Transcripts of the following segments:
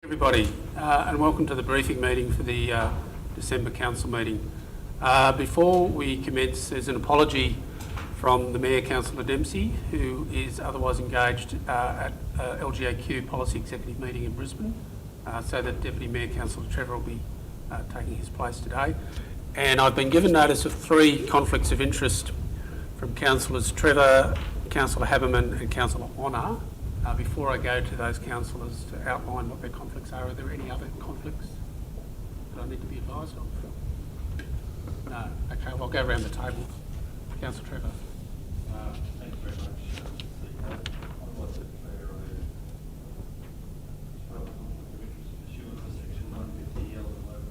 Everybody, and welcome to the briefing meeting for the December Council meeting. Before we commence, there's an apology from the Mayor, Councillor Dempsey, who is otherwise engaged at LGAQ Policy Executive meeting in Brisbane, so that Deputy Mayor, Councillor Trevor, will be taking his place today. And I've been given notice of 3 conflicts of interest from Councillors Trevor, Councillor Haberman and Councillor Honour. Before I go to those councillors to outline what their conflicts are there any other conflicts that I need to be advised of? No. Okay, well, I'll go around the table. Councillor Trevor. Thank you very much, CEO. I'd like to declare a pursuant to Section 150L of the local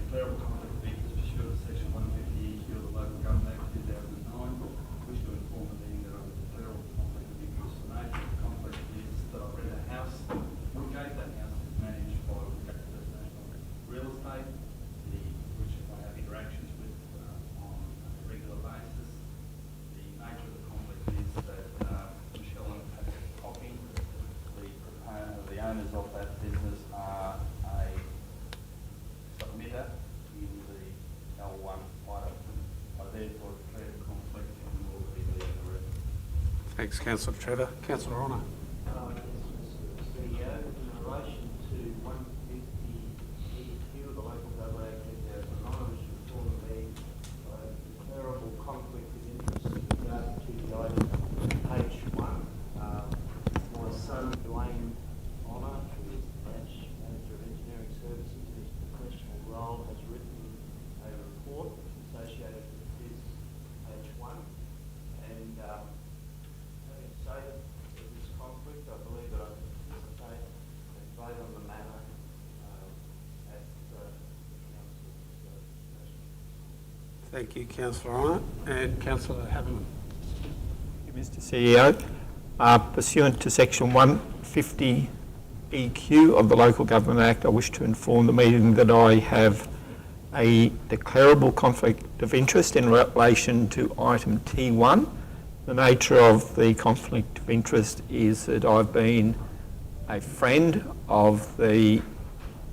declarable conflict of interest pursuant to Section 150EQ of the Local Government Act 2009, wish to inform the meeting that I have a declarable conflict of interest. The nature of the conflict is that I rent a house. Woodgate, that house is managed by Woodgate First National Real Estate, which I have interactions with on a regular basis. The nature of the conflict is that Michelle and Patrick Copping, the owners of that business, are a submitter in the L1 item. I therefore declare the conflict and will be leaving the room. Thanks, Councillor Trevor. Councillor Honour. CEO, in relation to 150 EQ of the Local Government Act 2009, I wish to inform the meeting of a declarable conflict of interest with regard to the item H1. My son, Dwayne Honour, who is the branch manager of engineering services in his professional role, has written a report associated with this H1. And having stated this conflict, I believe that I can participate and vote on the matter at the council's discretion. Thank you, Councillor Honour. And Councillor Haberman. Thank you, Mr. CEO. Pursuant to Section 150 EQ of the Local Government Act, I wish to inform the meeting that I have a declarable conflict of interest in relation to item T1. The nature of the conflict of interest is that I've been a friend of the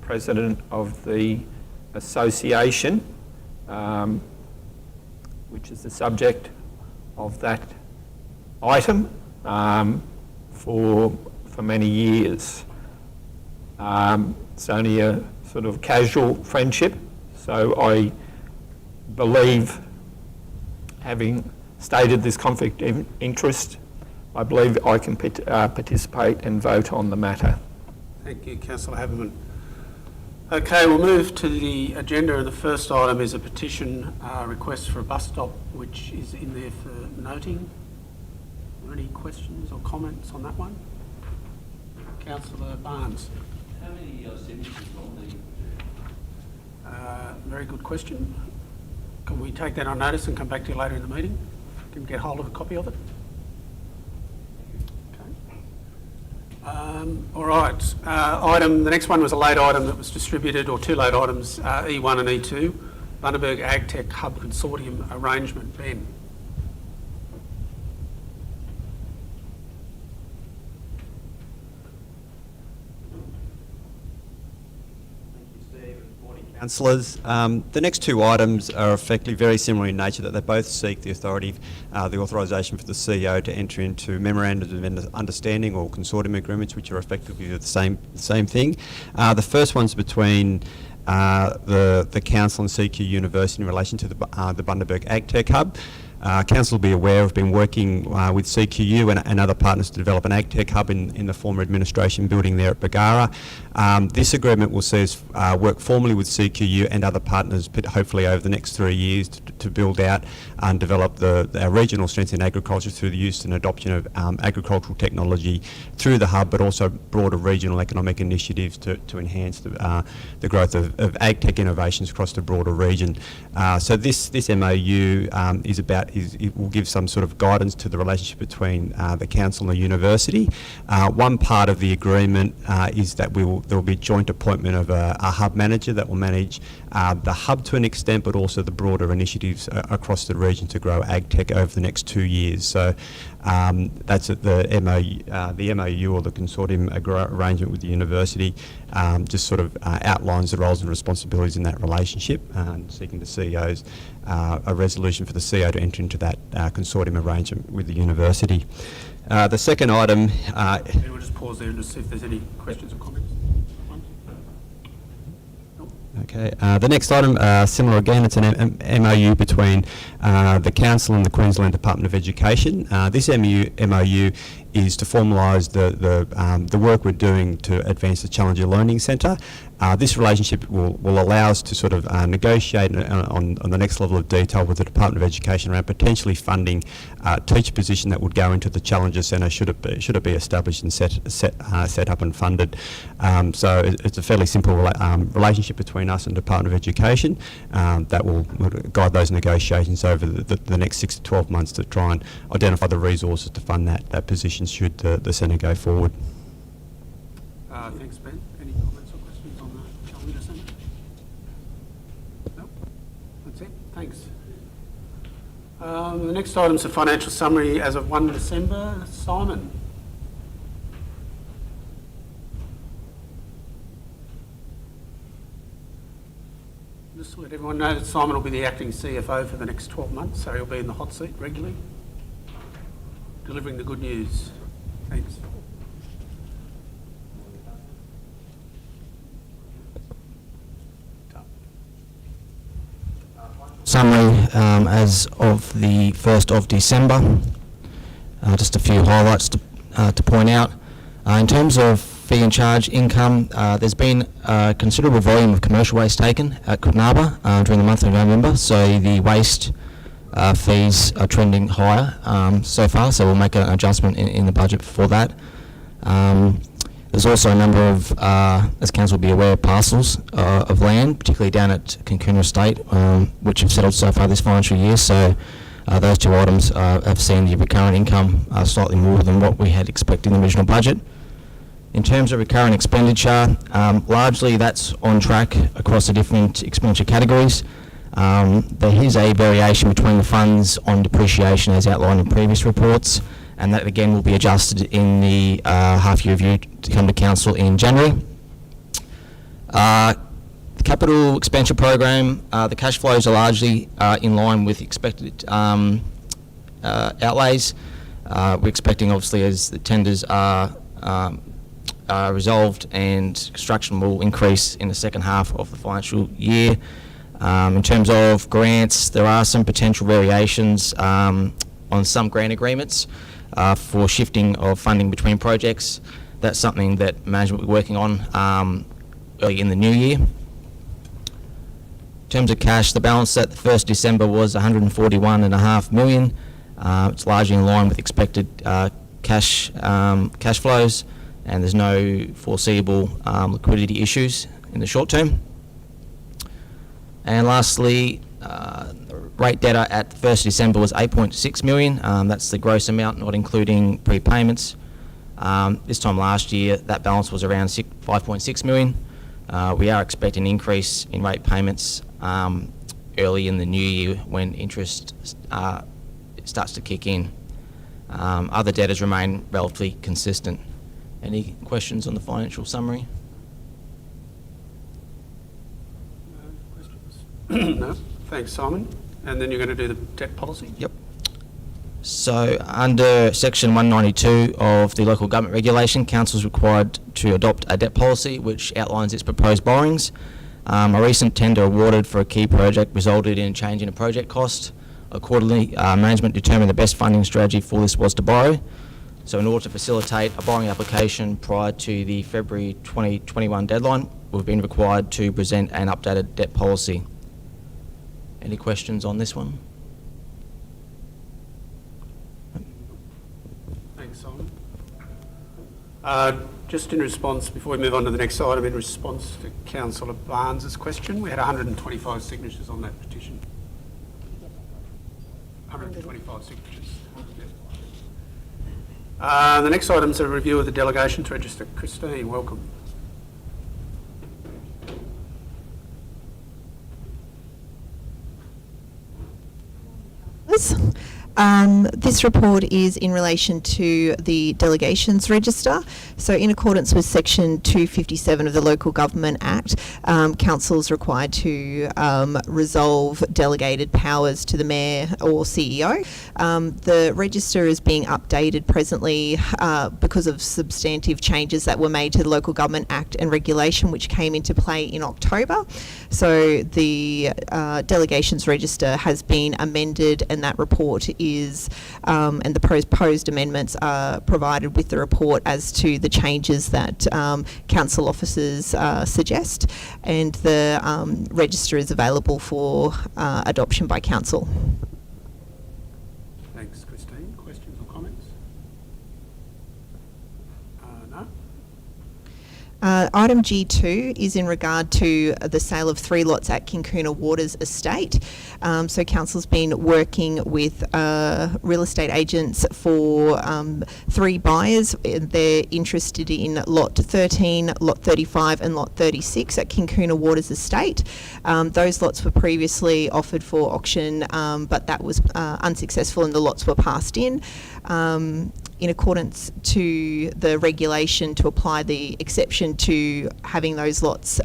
president of the association, which is the subject of that item, for many years. It's only a sort of casual friendship, so I believe, having stated this conflict of interest, I believe I can participate and vote on the matter. Thank you, Councillor Haberman. Okay, we'll move to the agenda. The first item is a petition request for a bus stop, which is in there for noting. Are there any questions or comments on that one? Councillor Barnes. How many signatures on the Very good question. Can we take that on notice and come back to you later in the meeting? Can we get hold of a copy of it? Okay. All right. The next one was a late item that was distributed, or 2 late items, E1 and E2, Bundaberg AgTech Hub Consortium arrangement. Ben. Councillors, the next 2 items are effectively very similar in nature, that they both seek the authorisation for the CEO to enter into memorandums of understanding or consortium agreements, which are effectively the same thing. The first one's between the Council and CQ University in relation to the Bundaberg AgTech Hub. Council will be aware of been working with CQU and other partners to develop an AgTech hub in the former administration building there at Bargara. This agreement will see us work formally with CQU and other partners, but hopefully over the next 3 years to build out and develop our regional strength in agriculture through the use and adoption of agricultural technology through the hub, but also broader regional economic initiatives to enhance the growth of AgTech innovations across the broader region. So this MOU is about it will give some sort of guidance to the relationship between the council and the university. One part of the agreement is that there will be joint appointment of a hub manager that will manage the hub to an extent, but also the broader initiatives across the region to grow ag tech over the next 2 years. So that's at the MOU or the consortium arrangement with the university. Just sort of outlines the roles and responsibilities in that relationship, and seeking the CEO's a resolution for the CEO to enter into that consortium arrangement with the university. The second item. We'll just pause there and just see if there's any questions or comments. Okay. The next item, similar again, it's an MOU between the Council and the Queensland Department of Education. This MOU is to formalise the work we're doing to advance the Challenger Learning Centre. This relationship will allow us to sort of negotiate on the next level of detail with the Department of Education around potentially funding a teacher position that would go into the Challenger Centre should it be established and set up and funded. So it's a fairly simple relationship between us and Department of Education that will guide those negotiations over the next 6 to 12 months to try and identify the resources to fund that position should the Centre go forward. Thanks, Ben. Any comments or questions on the Challenger Centre? No? That's it. Thanks. The next item is a financial summary as of 1 December. Simon. Just to let everyone know that Simon will be the acting CFO for the next 12 months, so he'll be in the hot seat regularly, delivering the good news. Thanks. Summary as of the 1st of December. Just a few highlights to point out. In terms of fee and charge income, there's been a considerable volume of commercial waste taken at Kinkuna during the month of November, so the waste fees are trending higher so far, so we'll make an adjustment in the budget for that. There's also a number of, as council will be aware, parcels of land, particularly down at Kinkuna Estate, which have settled so far this financial year. So those two items have seen the recurrent income slightly more than what we had expected in the original budget. In terms of recurrent expenditure, largely that's on track across the different expenditure categories. There is a variation between the funds on depreciation as outlined in previous reports, and that again will be adjusted in the half-year review to come to council in January. The capital expenditure program, the cash flows are largely in line with expected outlays. We're expecting, obviously, as the tenders are resolved and construction will increase in the second half of the financial year. In terms of grants, there are some potential variations on some grant agreements for shifting of funding between projects. That's something that management will be working on early in the new year. In terms of cash, the balance at the 1st December was $141.5 million. It's largely in line with expected cash flows, and there's no foreseeable liquidity issues in the short term. And lastly, rate data at the 1st December was 8.6 million. That's the gross amount, not including prepayments. This time last year, that balance was around 5.6 million. We are expecting an increase in rate payments early in the new year when interest starts to kick in. Other debtors remain relatively consistent. Any questions on the financial summary? No. Thanks, Simon. And then you're going to do the debt policy? Yep. So under section 192 of the local government regulation, council is required to adopt a debt policy which outlines its proposed borrowings. A recent tender awarded for a key project resulted in a change in a project cost. Accordingly, management determined the best funding strategy for this was to borrow. So in order to facilitate a borrowing application prior to the February 2021 deadline, we've been required to present an updated debt policy. Any questions on this one? Thanks, Simon. Just in response, before we move on to the next item, in response to Councillor Barnes's question, we had 125 signatures on that petition. 125 signatures. The next item is a review of the delegations register. Christine, welcome. This report is in relation to the Delegations Register. So in accordance with Section 257 of the Local Government Act, Council is required to resolve delegated powers to the Mayor or CEO. The register is being updated presently because of substantive changes that were made to the Local Government Act and Regulation, which came into play in October. So the Delegations Register has been amended, and that report is, and the proposed amendments are provided with the report as to the changes that council officers suggest, and the register is available for adoption by council. Thanks, Christine. Questions or comments? No? Item G2 is in regard to the sale of 3 lots at Kinkuna Waters Estate. So Council's been working with real estate agents for 3 buyers. They're interested in Lot 13, Lot 35 and Lot 36 at Kinkuna Waters Estate. Those lots were previously offered for auction, but that was unsuccessful and the lots were passed in accordance to the regulation to apply the exception to having those lots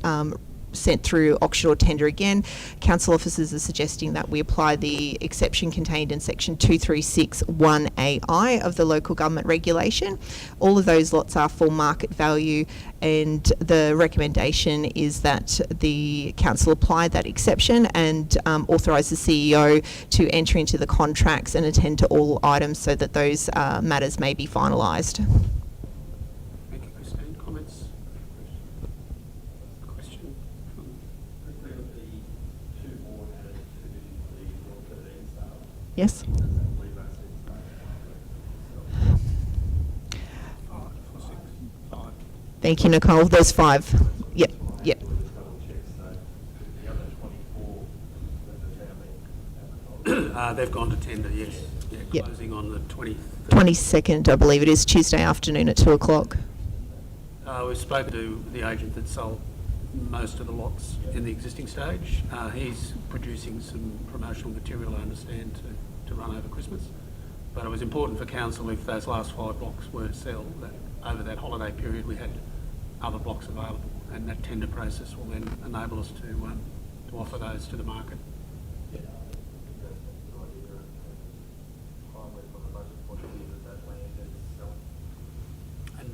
sent through auction or tender again. Council officers are suggesting that we apply the exception contained in section 236(1)AI of the local government regulation. All of those lots are full market value, and the recommendation is that the council apply that exception and authorise the CEO to enter into the contracts and attend to all items so that those matters may be finalised. Thank you, Christine. Comments? Question? Yes. Thank you, Nicole. There's 5. Yep, yep. They've gone to tender, yes. Yeah, Yep. closing on the 23rd. 22nd, I believe it is, Tuesday afternoon at 2 o'clock. We've spoken to the agent that sold most of the lots in the existing stage. He's producing some promotional material, I understand, to run over Christmas. But it was important for council, if those last 5 blocks were to sell, that over that holiday period we had other blocks available, and that tender process will then enable us to offer those to the market.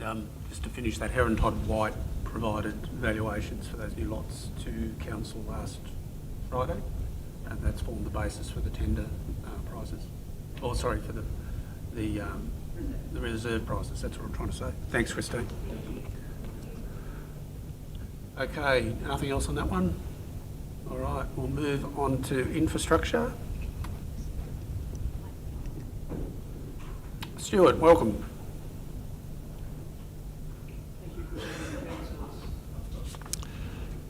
And just to finish that, Heron Todd White provided valuations for those new lots to council last Friday, and that's formed the basis for the tender prices. Oh, sorry, for the reserve prices. That's what I'm trying to say. Thanks, Christine. Okay, nothing else on that one? All right, we'll move on to infrastructure. Stuart, welcome.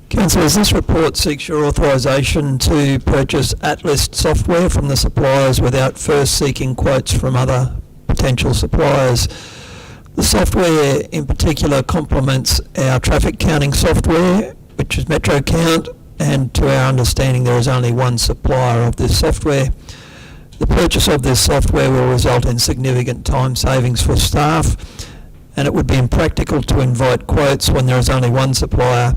Councillors, this report seeks your authorisation to purchase at-list software from the suppliers without first seeking quotes from other potential suppliers. The software in particular complements our traffic counting software, which is Metro Count, and to our understanding there is only one supplier of this software. The purchase of this software will result in significant time savings for staff, and it would be impractical to invite quotes when there is only one supplier.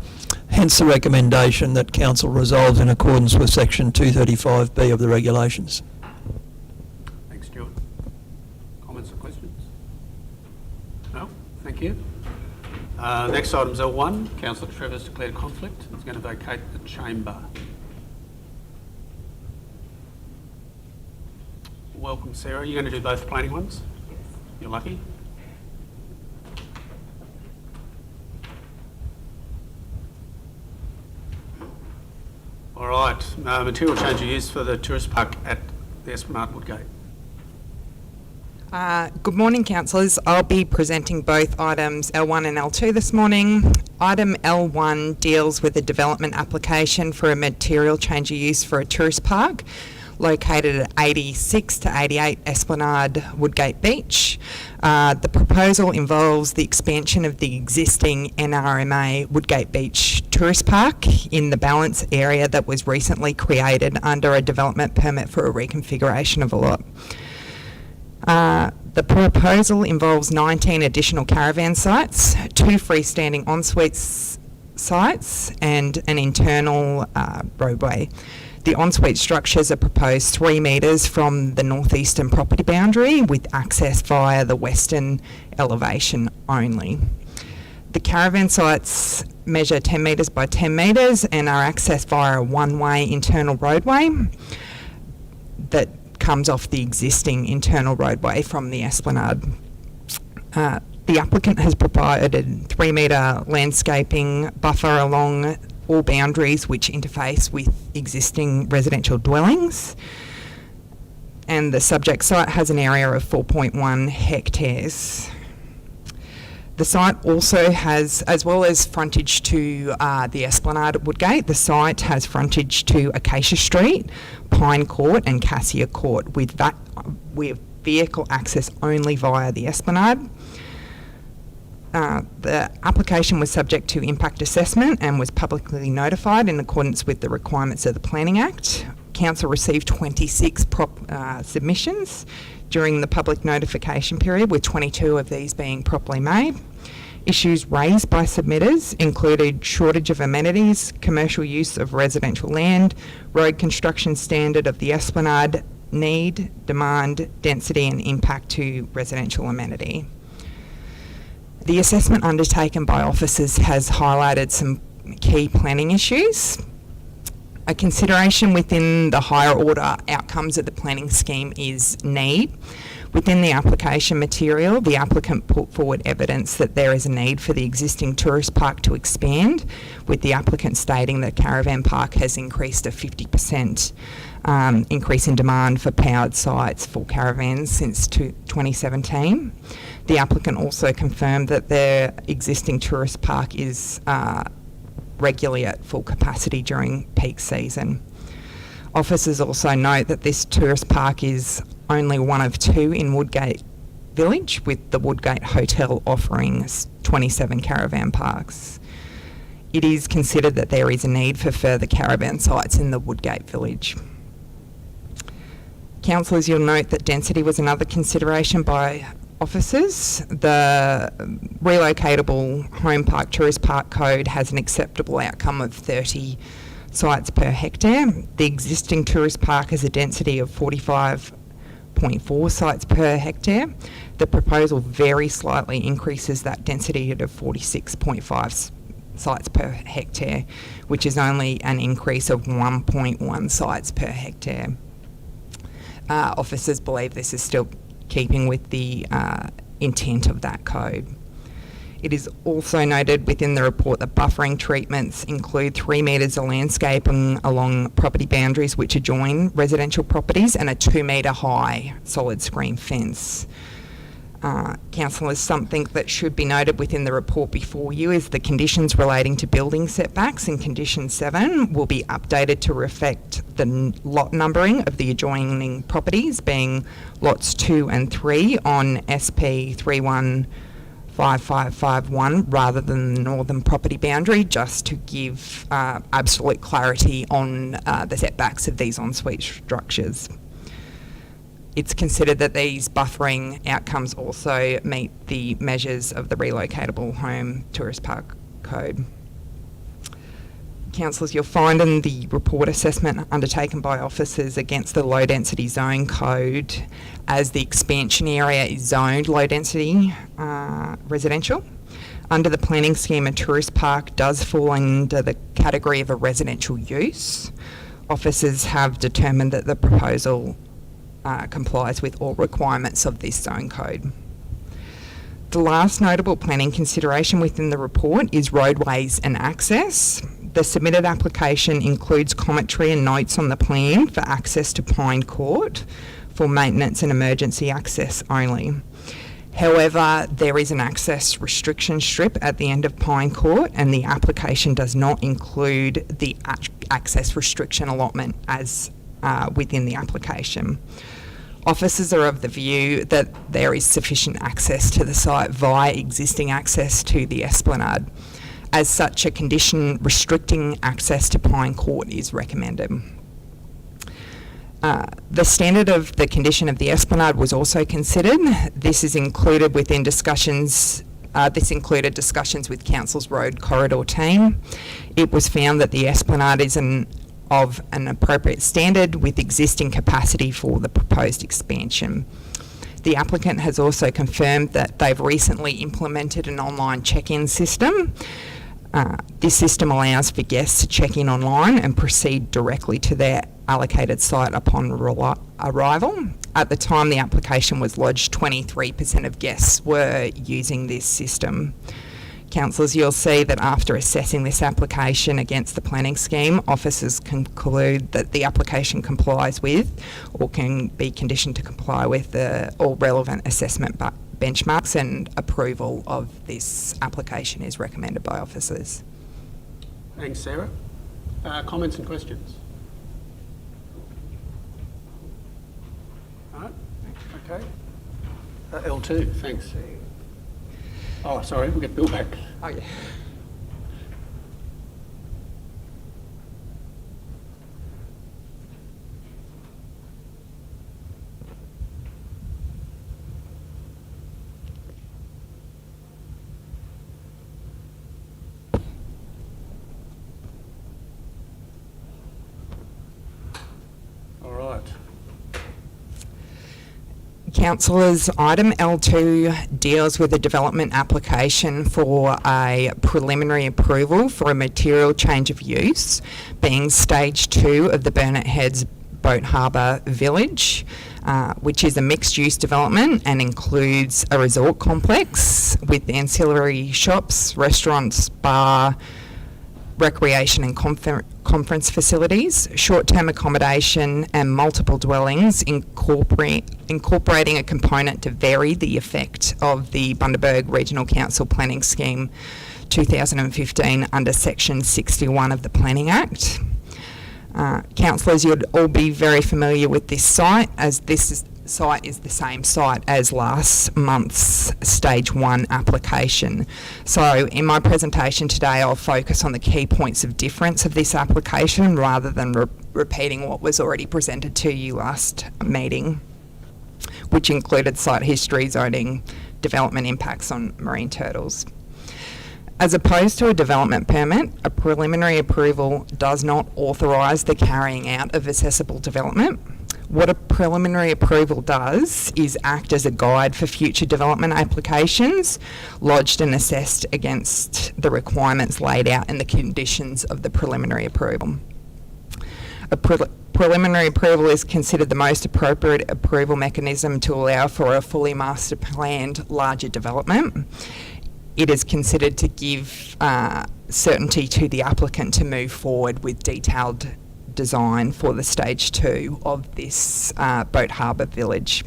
Hence the recommendation that Council resolves in accordance with Section 235B of the regulations. Thanks, Stuart. Comments or questions? No? Thank you. Next item is L1. Councillor Trevor's declared conflict. He's going to vacate the chamber. Welcome, Sarah. You're going to do both planning ones? Yes. You're lucky. All right, material change of use for the tourist park at the Esplanade Woodgate. Good morning, councillors. I'll be presenting both items L1 and L2 this morning. Item L1 deals with a development application for a material change of use for a tourist park located at 86 to 88 Esplanade Woodgate Beach. The proposal involves the expansion of the existing NRMA Woodgate Beach Tourist Park in the balance area that was recently created under a development permit for a reconfiguration of a lot. The proposal involves 19 additional caravan sites, 2 freestanding ensuite sites and an internal roadway. The ensuite structures are proposed 3 metres from the northeastern property boundary with access via the western elevation only. The caravan sites measure 10 metres by 10 metres and are accessed via a one-way internal roadway that comes off the existing internal roadway from the Esplanade. The applicant has provided 3 metre landscaping buffer along all boundaries which interface with existing residential dwellings, and the subject site has an area of 4.1 hectares. The site also has, as well as frontage to the Esplanade at Woodgate, the site has frontage to Acacia Street, Pine Court and Cassia Court with vehicle access only via the Esplanade. The application was subject to impact assessment and was publicly notified in accordance with the requirements of the Planning Act. Council received 26 submissions during the public notification period, with 22 of these being properly made. Issues raised by submitters included shortage of amenities, commercial use of residential land, road construction standard of the Esplanade, need, demand, density and impact to residential amenity. The assessment undertaken by officers has highlighted some key planning issues. A consideration within the higher order outcomes of the planning scheme is need. Within the application material, the applicant put forward evidence that there is a need for the existing tourist park to expand, with the applicant stating that caravan park has increased a 50% increase in demand for powered sites for caravans since 2017. The applicant also confirmed that their existing tourist park is regularly at full capacity during peak season. Officers also note that this tourist park is only one of 2 in Woodgate Village, with the Woodgate Hotel offering 27 caravan parks. It is considered that there is a need for further caravan sites in the Woodgate Village. Councillors, you'll note that density was another consideration by officers. The relocatable home park tourist park code has an acceptable outcome of 30 sites per hectare. The existing tourist park has a density of 45.4 sites per hectare. The proposal very slightly increases that density to 46.5 sites per hectare, which is only an increase of 1.1 sites per hectare. Officers believe this is still keeping with the intent of that code. It is also noted within the report that buffering treatments include 3 metres of landscaping along property boundaries which adjoin residential properties and a 2 metre high solid screen fence. Councillors, something that should be noted within the report before you is the conditions relating to building setbacks in Condition 7 will be updated to reflect the lot numbering of the adjoining properties, being lots 2 and 3 on SP 315551 rather than the northern property boundary, just to give absolute clarity on the setbacks of these ensuite structures. It's considered that these buffering outcomes also meet the measures of the relocatable home tourist park code. Councillors, you'll find in the report assessment undertaken by officers against the low density zone code, as the expansion area is zoned low density residential. Under the planning scheme, a tourist park does fall under the category of a residential use. Officers have determined that the proposal complies with all requirements of this zone code. The last notable planning consideration within the report is roadways and access. The submitted application includes commentary and notes on the plan for access to Pine Court for maintenance and emergency access only. However, there is an access restriction strip at the end of Pine Court, and the application does not include the access restriction allotment as within the application. Officers are of the view that there is sufficient access to the site via existing access to the esplanade. As such, a condition restricting access to Pine Court is recommended. The standard of the condition of the esplanade was also considered. This is included within discussions. This included discussions with Council's road corridor team. It was found that the esplanade is of an appropriate standard with existing capacity for the proposed expansion. The applicant has also confirmed that they've recently implemented an online check-in system. This system allows for guests to check in online and proceed directly to their allocated site upon arrival. At the time the application was lodged, 23% of guests were using this system. Councillors, you'll see that after assessing this application against the planning scheme, officers conclude that the application complies with or can be conditioned to comply with all relevant assessment benchmarks, and approval of this application is recommended by officers. Thanks, Sarah. Comments and questions? No? Okay. L2, thanks. Oh, sorry, we'll get Bill back. Oh, yeah. All right. Councillors, item L2 deals with a development application for a preliminary approval for a material change of use, being stage 2 of the Burnett Heads Boat Harbour Village, which is a mixed-use development and includes a resort complex with ancillary shops, restaurants, bar, recreation and conference facilities, short-term accommodation and multiple dwellings, incorporating a component to vary the effect of the Bundaberg Regional Council Planning Scheme 2015 under Section 61 of the Planning Act. Councillors, you'd all be very familiar with this site, as this site is the same site as last month's Stage 1 application. So in my presentation today, I'll focus on the key points of difference of this application rather than repeating what was already presented to you last meeting, which included site history, zoning, development impacts on marine turtles. As opposed to a development permit, a preliminary approval does not authorise the carrying out of accessible development. What a preliminary approval does is act as a guide for future development applications lodged and assessed against the requirements laid out in the conditions of the preliminary approval. A preliminary approval is considered the most appropriate approval mechanism to allow for a fully master planned larger development. It is considered to give certainty to the applicant to move forward with detailed design for the Stage 2 of this Boat Harbour Village.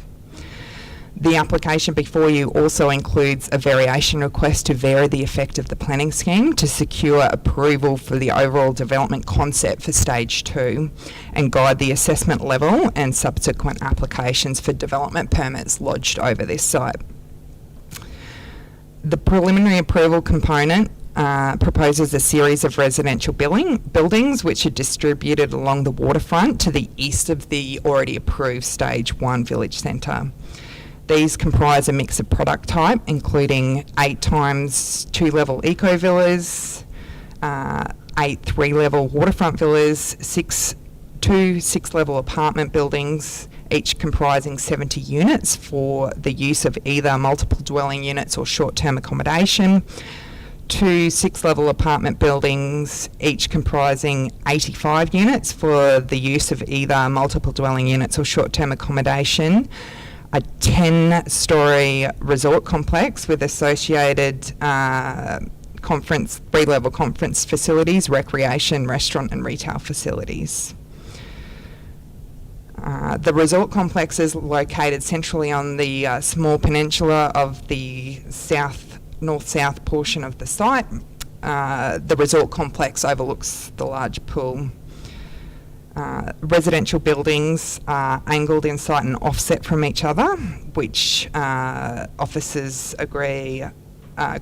The application before you also includes a variation request to vary the effect of the planning scheme to secure approval for the overall development concept for Stage 2 and guide the assessment level and subsequent applications for development permits lodged over this site. The preliminary approval component proposes a series of residential buildings which are distributed along the waterfront to the east of the already approved Stage 1 village centre. These comprise a mix of product type, including 8 times 2-level eco villas, 8 3-level waterfront villas, 2 6-level apartment buildings, each comprising 70 units for the use of either multiple dwelling units or short-term accommodation, 2 6-level apartment buildings, each comprising 85 units for the use of either multiple dwelling units or short-term accommodation, a 10-storey resort complex with associated 3-level conference facilities, recreation, restaurant and retail facilities. The resort complex is located centrally on the small peninsula of the north-south portion of the site. The resort complex overlooks the large pool. Residential buildings are angled in sight and offset from each other, which officers agree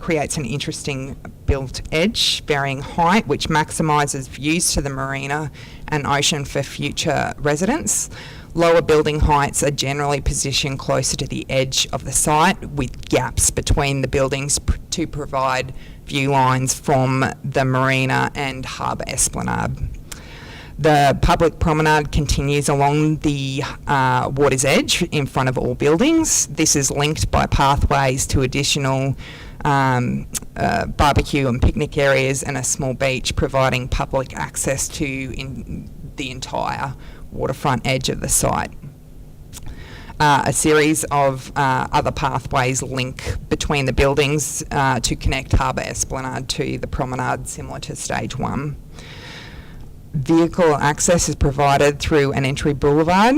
creates an interesting built edge, varying height, which maximises views to the marina and ocean for future residents. Lower building heights are generally positioned closer to the edge of the site, with gaps between the buildings to provide view lines from the marina and harbour esplanade. The public promenade continues along the water's edge in front of all buildings. This is linked by pathways to additional barbecue and picnic areas and a small beach, providing public access to the entire waterfront edge of the site. A series of other pathways link between the buildings to connect Harbour Esplanade to the promenade, similar to stage 1. Vehicle access is provided through an entry boulevard,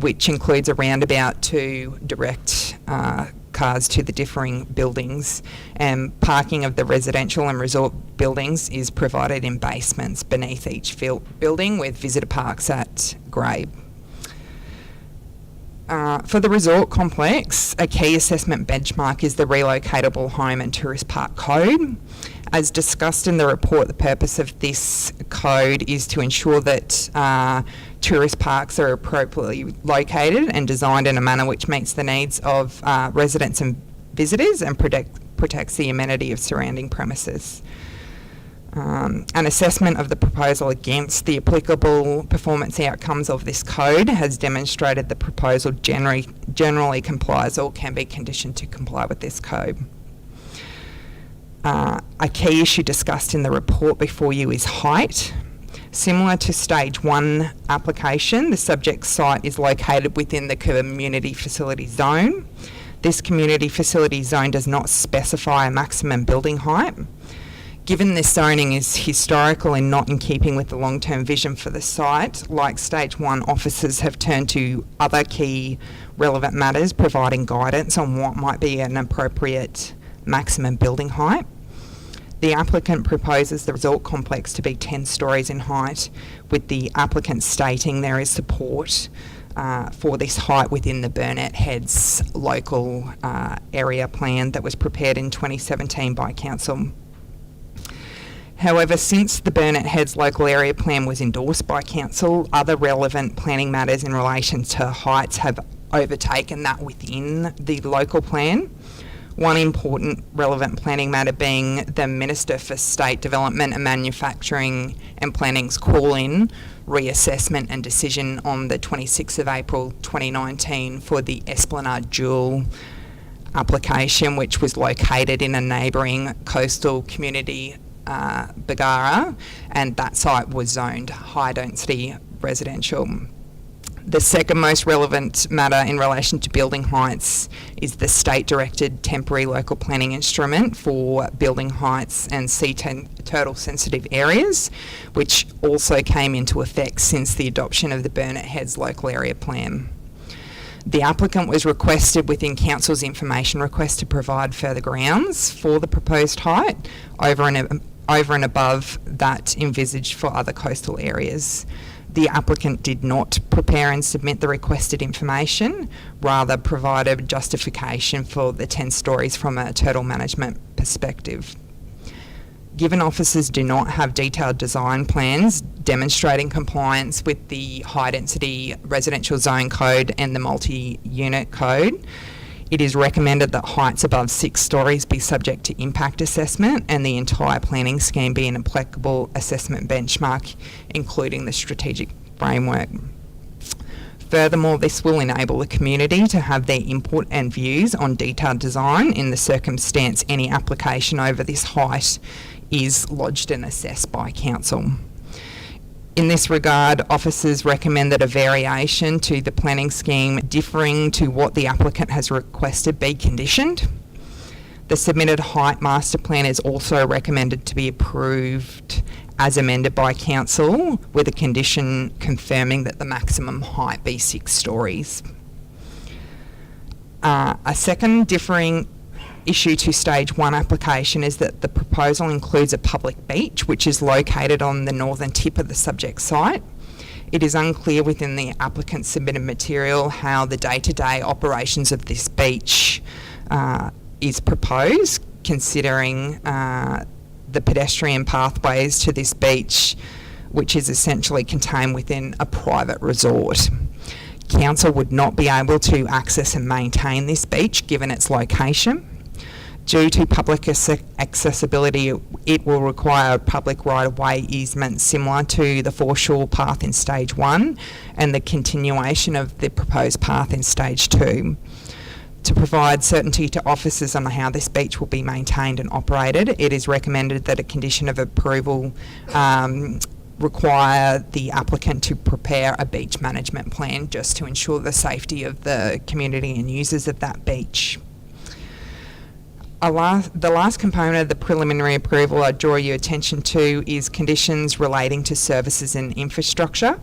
which includes a roundabout to direct cars to the differing buildings, and parking of the residential and resort buildings is provided in basements beneath each building, with visitor parks at grade. For the resort complex, a key assessment benchmark is the Relocatable Home and Tourist Park Code. As discussed in the report, the purpose of this code is to ensure that tourist parks are appropriately located and designed in a manner which meets the needs of residents and visitors and protects the amenity of surrounding premises. An assessment of the proposal against the applicable performance outcomes of this code has demonstrated the proposal generally complies or can be conditioned to comply with this code. A key issue discussed in the report before you is height. Similar to stage 1 application, the subject site is located within the community facility zone. This community facility zone does not specify a maximum building height. Given this zoning is historical and not in keeping with the long-term vision for the site, like stage 1, officers have turned to other key relevant matters, providing guidance on what might be an appropriate maximum building height. The applicant proposes the resort complex to be 10 stories in height, with the applicant stating there is support for this height within the Burnett Heads local area plan that was prepared in 2017 by Council. However, since the Burnett Heads local area plan was endorsed by Council, other relevant planning matters in relation to heights have overtaken that within the local plan. One important relevant planning matter being the Minister for State Development and Manufacturing and Planning's call-in, reassessment and decision on the 26th of April 2019 for the Esplanade Jewel application, which was located in a neighbouring coastal community, Bagara, and that site was zoned high density residential. The second most relevant matter in relation to building heights is the state-directed temporary local planning instrument for building heights and sea turtle sensitive areas, which also came into effect since the adoption of the Burnett Heads local area plan. The applicant was requested within Council's information request to provide further grounds for the proposed height over and above that envisaged for other coastal areas. The applicant did not prepare and submit the requested information, rather provided justification for the 10 stories from a turtle management perspective. Given officers do not have detailed design plans demonstrating compliance with the high density residential zone code and the multi-unit code, it is recommended that heights above 6 stories be subject to impact assessment and the entire planning scheme be an applicable assessment benchmark, including the strategic framework. Furthermore, this will enable the community to have their input and views on detailed design in the circumstance any application over this height is lodged and assessed by Council. In this regard, officers recommend that a variation to the planning scheme differing to what the applicant has requested be conditioned. The submitted height master plan is also recommended to be approved as amended by Council, with a condition confirming that the maximum height be 6 stories. A second differing issue to stage 1 application is that the proposal includes a public beach which is located on the northern tip of the subject site. It is unclear within the applicant's submitted material how the day-to-day operations of this beach is proposed, considering the pedestrian pathways to this beach, which is essentially contained within a private resort. Council would not be able to access and maintain this beach given its location. Due to public accessibility, it will require a public right-of-way easement similar to the foreshore path in Stage 1 and the continuation of the proposed path in Stage 2. To provide certainty to officers on how this beach will be maintained and operated, it is recommended that a condition of approval require the applicant to prepare a beach management plan just to ensure the safety of the community and users of that beach. The last component of the preliminary approval I draw your attention to is conditions relating to services and infrastructure.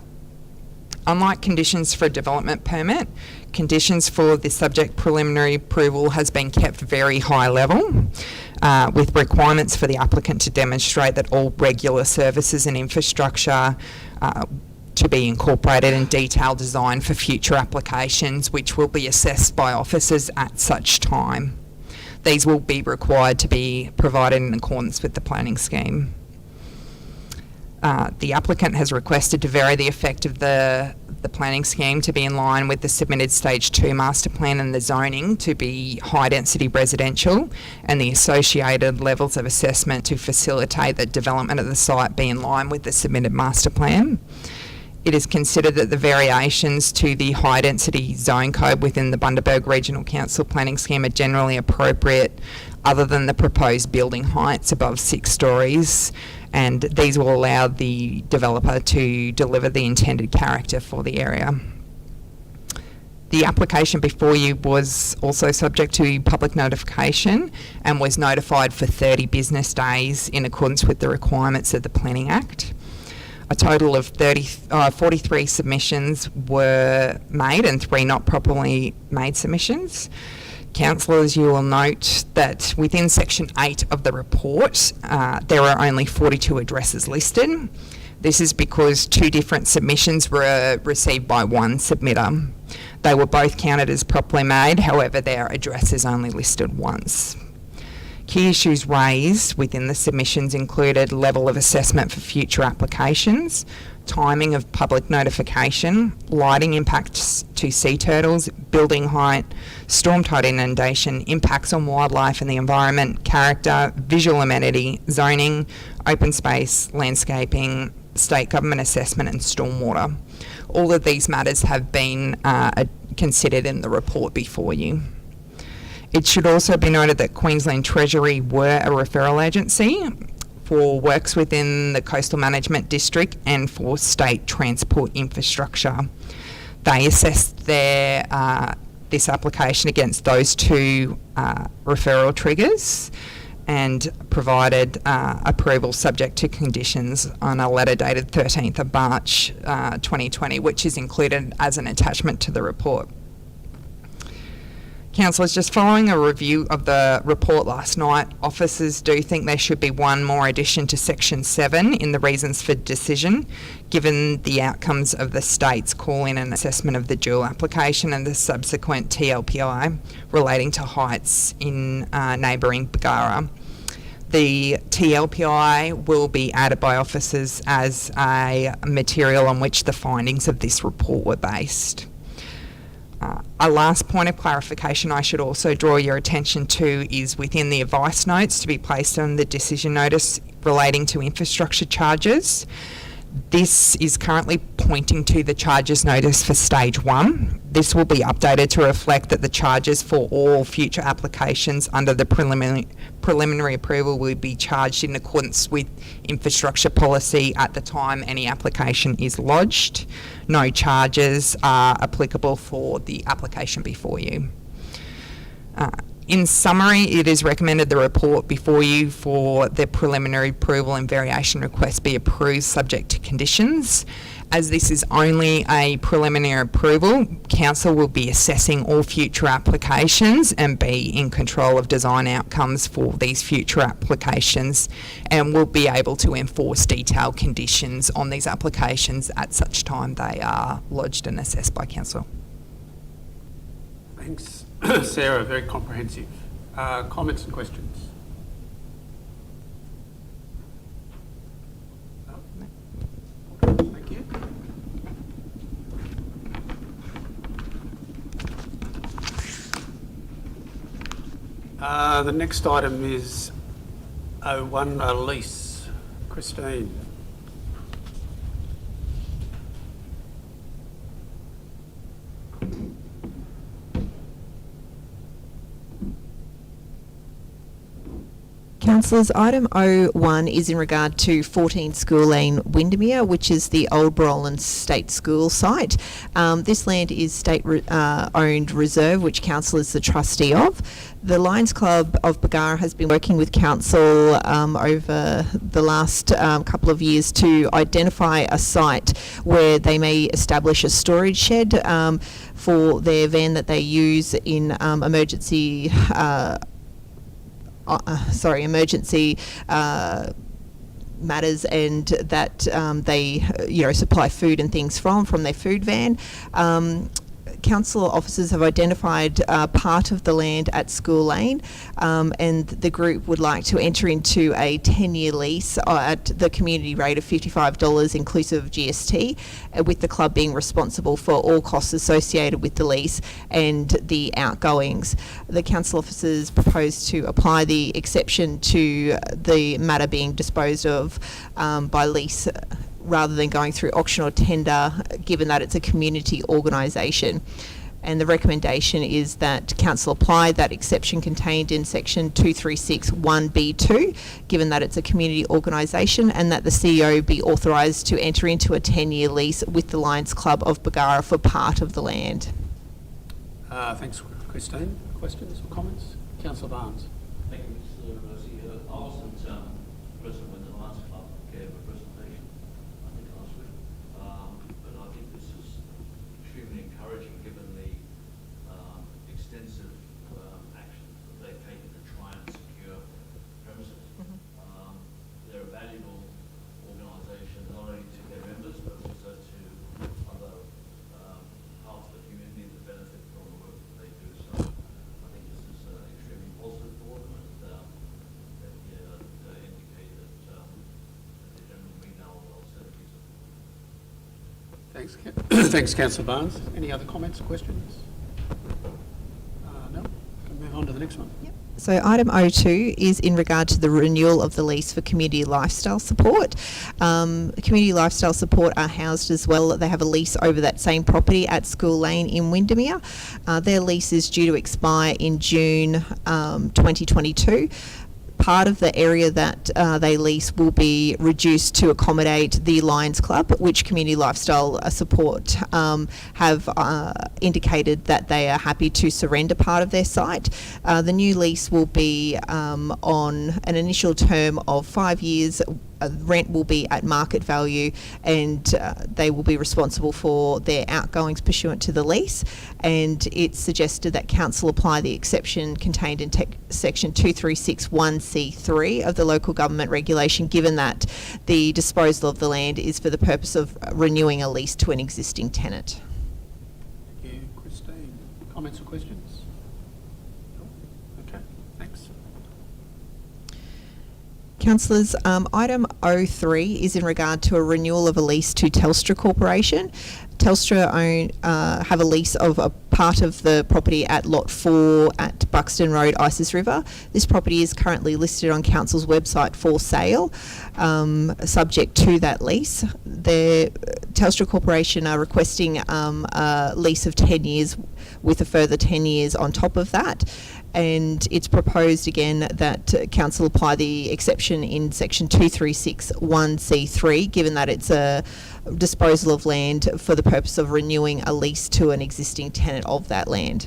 Unlike conditions for a development permit, conditions for the subject preliminary approval has been kept very high level, with requirements for the applicant to demonstrate that all regular services and infrastructure to be incorporated in detailed design for future applications, which will be assessed by officers at such time. These will be required to be provided in accordance with the planning scheme. The applicant has requested to vary the effect of the planning scheme to be in line with the submitted Stage 2 master plan and the zoning to be high density residential, and the associated levels of assessment to facilitate the development of the site be in line with the submitted master plan. It is considered that the variations to the high density zone code within the Bundaberg Regional Council planning scheme are generally appropriate, other than the proposed building heights above 6 stories, and these will allow the developer to deliver the intended character for the area. The application before you was also subject to public notification and was notified for 30 business days in accordance with the requirements of the Planning Act. A total of 43 submissions were made and 3 not properly made submissions. Councillors, you will note that within Section 8 of the report, there are only 42 addresses listed. This is because 2 different submissions were received by one submitter. They were both counted as properly made, however, their address is only listed once. Key issues raised within the submissions included level of assessment for future applications, timing of public notification, lighting impacts to sea turtles, building height, storm tide inundation, impacts on wildlife and the environment, character, visual amenity, zoning, open space, landscaping, state government assessment and stormwater. All of these matters have been considered in the report before you. It should also be noted that Queensland Treasury were a referral agency for works within the Coastal Management District and for state transport infrastructure. They assessed their this application against those 2 referral triggers and provided approval subject to conditions on a letter dated 13th of March 2020, which is included as an attachment to the report. Councillors, just following a review of the report last night, officers do think there should be one more addition to Section 7 in the reasons for decision, given the outcomes of the state's call-in and assessment of the dual application and the subsequent TLPI relating to heights in neighbouring Bargara. The TLPI will be added by officers as a material on which the findings of this report were based. A last point of clarification I should also draw your attention to is within the advice notes to be placed on the decision notice relating to infrastructure charges. This is currently pointing to the charges notice for Stage 1. This will be updated to reflect that the charges for all future applications under the preliminary approval will be charged in accordance with infrastructure policy at the time any application is lodged. No charges are applicable for the application before you. In summary, it is recommended the report before you for the preliminary approval and variation request be approved subject to conditions, As this is only a preliminary approval, Council will be assessing all future applications and be in control of design outcomes for these future applications, and will be able to enforce detailed conditions on these applications at such time they are lodged and assessed by Council. Thanks, Sarah. Very comprehensive. Comments and questions? No? Thank you. The next item is 01, Lease. Christine. Councillors, item 01 is in regard to 14 School Lane, Windermere, which is the old Brolin State School site. This land is state-owned reserve, which Council is the trustee of. The Lions Club of Bargara has been working with Council over the last couple of years to identify a site where they may establish a storage shed for their van that they use in emergency matters, and that they supply food and things from their food van. Council officers have identified part of the land at School Lane, and the group would like to enter into a 10-year lease at the community rate of $55 inclusive of GST, with the club being responsible for all costs associated with the lease and the outgoings. The council officers propose to apply the exception to the matter being disposed of by lease rather than going through auction or tender, given that it's a community organisation. And the recommendation is that Council apply that exception contained in section 236(1)(b)(2), given that it's a community organisation, and that the CEO be authorised to enter into a 10-year lease with the Lions Club of Bargara for part of the land. Thanks, Christine. Questions or comments? Councillor Barnes. Thank you, Mr. Rosie. I wasn't present when the Lions Club gave a presentation, I think last week, but I think this is extremely encouraging given the extensive actions that they've taken to try and secure premises. They're a valuable organisation, not only to their members, but also to other parts of the community that benefit from the work that they do. So I think this is extremely positive for them, and they indicate that they generally mean our well-services. Thanks, Councillor Barnes. Any other comments or questions? No? Can move on to the next one. Yep. So item 02 is in regard to the renewal of the lease for community lifestyle support. Community lifestyle support are housed as well. They have a lease over that same property at School Lane in Windermere. Their lease is due to expire in June 2022. Part of the area that they lease will be reduced to accommodate the Lions Club, which Community Lifestyle Support have indicated that they are happy to surrender part of their site. The new lease will be on an initial term of 5 years. Rent will be at market value, and they will be responsible for their outgoings pursuant to the lease. And it's suggested that Council apply the exception contained in section 236(1)(c)(3) of the local government regulation, given that the disposal of the land is for the purpose of renewing a lease to an existing tenant. Thank you, Christine. Comments or questions? No? Okay, thanks. Councillors, item 03 is in regard to a renewal of a lease to Telstra Corporation. Telstra have a lease of a part of the property at Lot 4 at Buxton Road, Isis River. This property is currently listed on Council's website for sale, subject to that lease. The Telstra Corporation are requesting a lease of 10 years with a further 10 years on top of that. And it's proposed again that Council apply the exception in section 236(1)(c)(3), given that it's a disposal of land for the purpose of renewing a lease to an existing tenant of that land.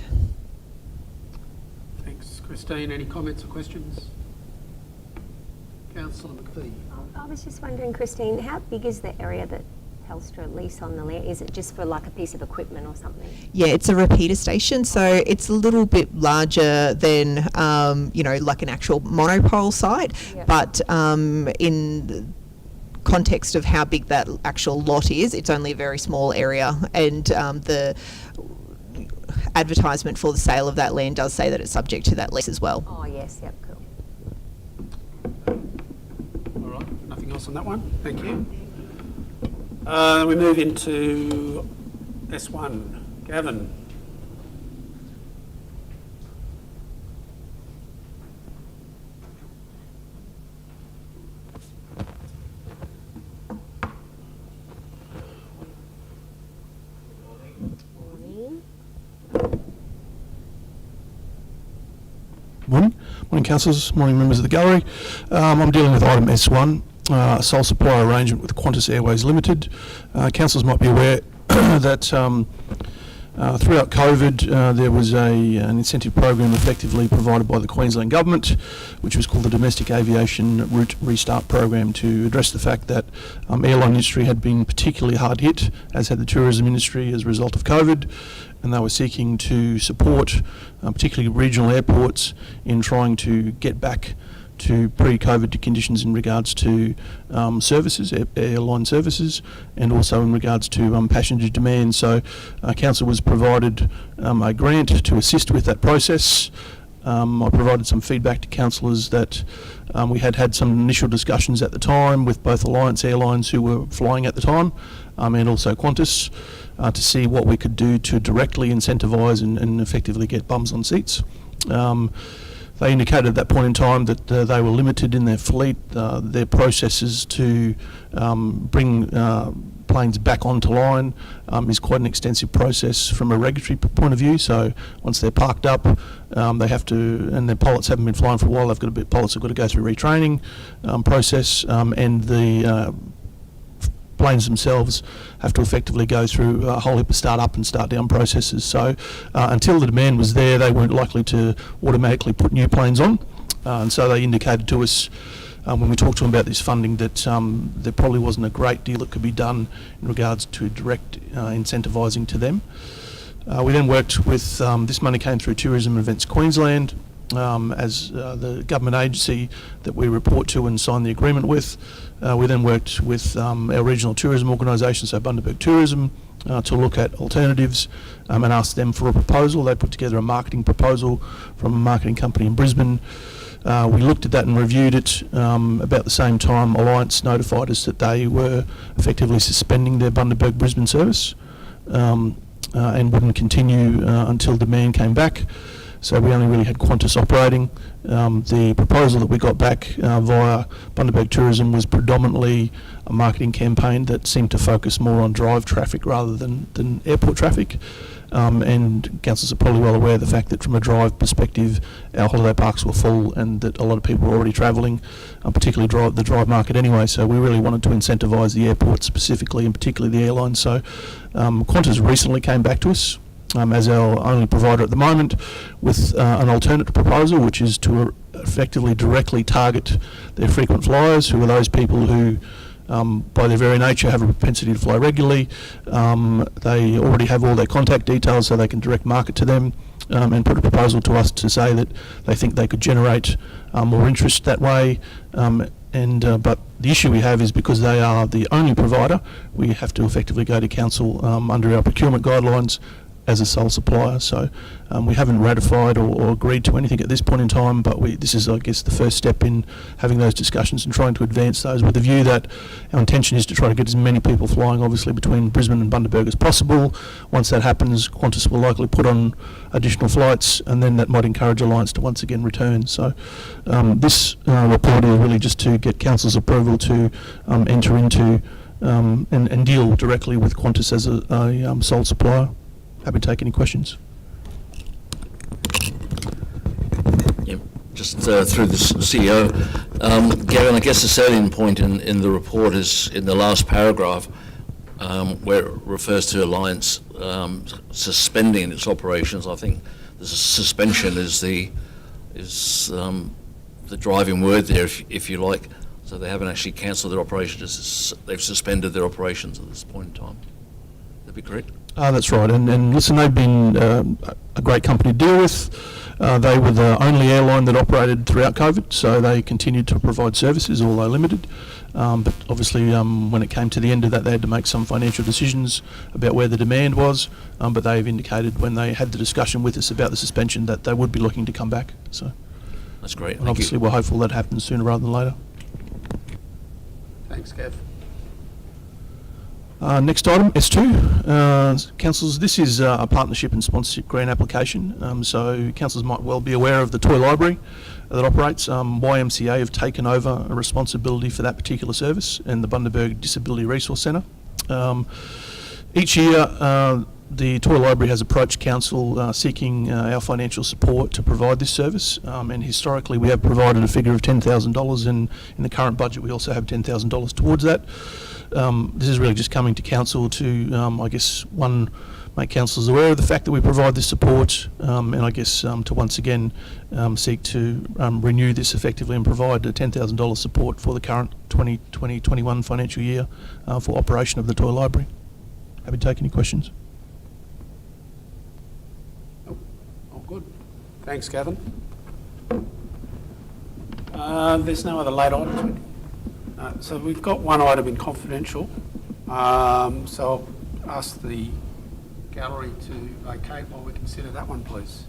Thanks, Christine. Any comments or questions? Councillor McPhee. I was just wondering, Christine, how big is the area that Telstra lease on the land? Is it just for like a piece of equipment or something? Yeah, it's a repeater station, so it's a little bit larger than, like an actual monopole site, Yep. but in the context of how big that actual lot is, it's only a very small area, and the advertisement for the sale of that land does say that it's subject to that lease as well. Oh, yes, yep, cool. All right, nothing else on that one? Thank you. We move into S1. Gavin. Morning. Morning, councillors. Morning, members of the gallery. I'm dealing with item S1, a sole supplier arrangement with Qantas Airways Limited. Councillors might be aware that throughout COVID, there was an incentive program effectively provided by the Queensland Government, which was called the Domestic Aviation Route Restart Program, to address the fact that airline industry had been particularly hard hit, as had the tourism industry, as a result of COVID. And they were seeking to support particularly regional airports in trying to get back to pre-COVID conditions in regards to services, airline services, and also in regards to passenger demand. So Council was provided a grant to assist with that process. I provided some feedback to councillors that we had some initial discussions at the time with both Alliance Airlines, who were flying at the time, and also Qantas, to see what we could do to directly incentivise and effectively get bums on seats. They indicated at that point in time that they were limited in their fleet. Their processes to bring planes back onto line is quite an extensive process from a regulatory point of view. So once they're parked up, they have to, and their pilots haven't been flying for a while, pilots have got to go through retraining process, and the planes themselves have to effectively go through a whole heap of start up and start down processes. So until the demand was there, they weren't likely to automatically put new planes on. And so they indicated to us when we talked to them about this funding that there probably wasn't a great deal that could be done in regards to direct incentivising to them. We then worked with, this money came through Tourism Events Queensland, as the government agency that we report to and sign the agreement with. We then worked with our regional tourism organisation, so Bundaberg Tourism, to look at alternatives and asked them for a proposal. They put together a marketing proposal from a marketing company in Brisbane. We looked at that and reviewed it. About the same time, Alliance notified us that they were effectively suspending their Bundaberg Brisbane service and wouldn't continue until demand came back. So we only really had Qantas operating. The proposal that we got back via Bundaberg Tourism was predominantly a marketing campaign that seemed to focus more on drive traffic rather than airport traffic. And councils are probably well aware of the fact that from a drive perspective, our holiday parks were full and that a lot of people were already travelling, particularly the drive market anyway. So we really wanted to incentivise the airports specifically, and particularly the airlines. So Qantas recently came back to us as our only provider at the moment with an alternate proposal, which is to effectively directly target their frequent flyers, who are those people who by their very nature have a propensity to fly regularly. They already have all their contact details, so they can direct market to them and put a proposal to us to say that they think they could generate more interest that way. But the issue we have is because they are the only provider, we have to effectively go to council under our procurement guidelines as a sole supplier. So we haven't ratified or agreed to anything at this point in time, but this is, I guess, the first step in having those discussions and trying to advance those, with the view that our intention is to try to get as many people flying, obviously, between Brisbane and Bundaberg as possible. Once that happens, Qantas will likely put on additional flights, and then that might encourage Alliance to once again return. So this report is really just to get council's approval to enter into and deal directly with Qantas as a sole supplier. Happy to take any questions. Yep. Just through the CEO. Gavin, I guess the salient point in the report is in the last paragraph where it refers to Alliance suspending its operations. I think the suspension is the driving word there, if you like. So they haven't actually cancelled their operations, they've suspended their operations at this point in time. That'd be correct? That's right, and listen, they've been a great company to deal with. They were the only airline that operated throughout COVID, so they continued to provide services, although limited. But obviously, when it came to the end of that, they had to make some financial decisions about where the demand was. But they've indicated when they had the discussion with us about the suspension that they would be looking to come back. So That's great. and obviously, we're hopeful that happens sooner rather than later. Thanks, Kev. Next item, S2. Councillors, this is a partnership and sponsorship grant application. So councillors might well be aware of the toy library that operates. YMCA have taken over a responsibility for that particular service and the Bundaberg Disability Resource Centre. Each year, the toy library has approached council seeking our financial support to provide this service, and historically we have provided a figure of $10,000, and in the current budget we also have $10,000 towards that. This is really just coming to council to, I guess, one, make councillors aware of the fact that we provide this support, and I guess to once again seek to renew this effectively and provide a $10,000 support for the current 2020-21 financial year for operation of the toy library. Happy to take any questions. All good. Thanks, Gavin. There's no other late items. So we've got one item in confidential. So I'll ask the gallery to vacate while we consider that one, please.